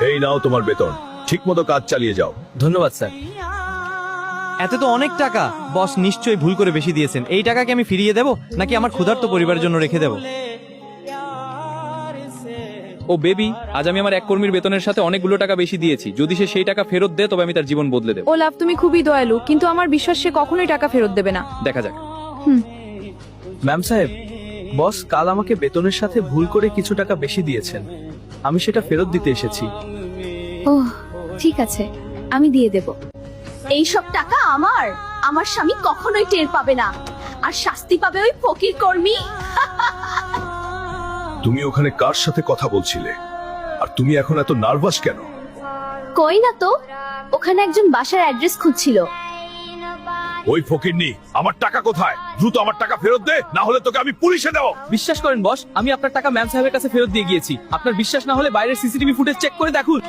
এই নাও তোমার বেতন, ঠিকমতো কাজ চালিয়ে যাও। ধন্যবাদ স্যার। এতে তো অনেক টাকা। বস নিশ্চয়ই ভুল করে বেশি দিয়েছেন। এই টাকা কি আমি ফিরিয়ে দেব নাকি আমার ক্ষুধার্ত পরিবারের জন্য রেখে দেব? ও বেবি, আজ আমি আমার এক কর্মীর বেতনের সাথে অনেকগুলো টাকা বেশি দিয়েছি। যদি সে সেই টাকা ফেরত দেয় তবে আমি তার জীবন বদলে দেব। ওলাভ, তুমি খুবই দয়ালু, কিন্তু আমার বিশ্বাস সে কখনোই টাকা ফেরত দেবে না। দেখা যাক। ম্যাম সাহেব, বস কাল আমাকে বেতনের সাথে ভুল করে কিছু টাকা বেশি দিয়েছেন। আমি সেটা ফেরত দিতে এসেছি। ওহ, ঠিক আছে, আমি দিয়ে দেব। এই সব টাকা আমার আমার স্বামী কখনোই টের পাবে না, আর শাস্তি পাবে ওই ফকির কর্মী। তুমি ওখানে কার সাথে কথা বলছিলে, আর তুমি এখন এত নার্ভাস কেন? কই না তো, ওখানে একজন বাসার অ্যাড্রেস খুঁজছিল। ওই ফকিরনি, আমার টাকা কোথায়? দ্রুত আমার টাকা ফেরত দে, না হলে তোকে আমি পুলিশে দেব। বিশ্বাস করেন বস, আমি আপনার টাকা ম্যাম সাহেবের কাছে ফেরত দিয়ে গিয়েছি। আপনার বিশ্বাস না হলে বাইরের সিসিটিভি ফুটেজ চেক করে দেখুন।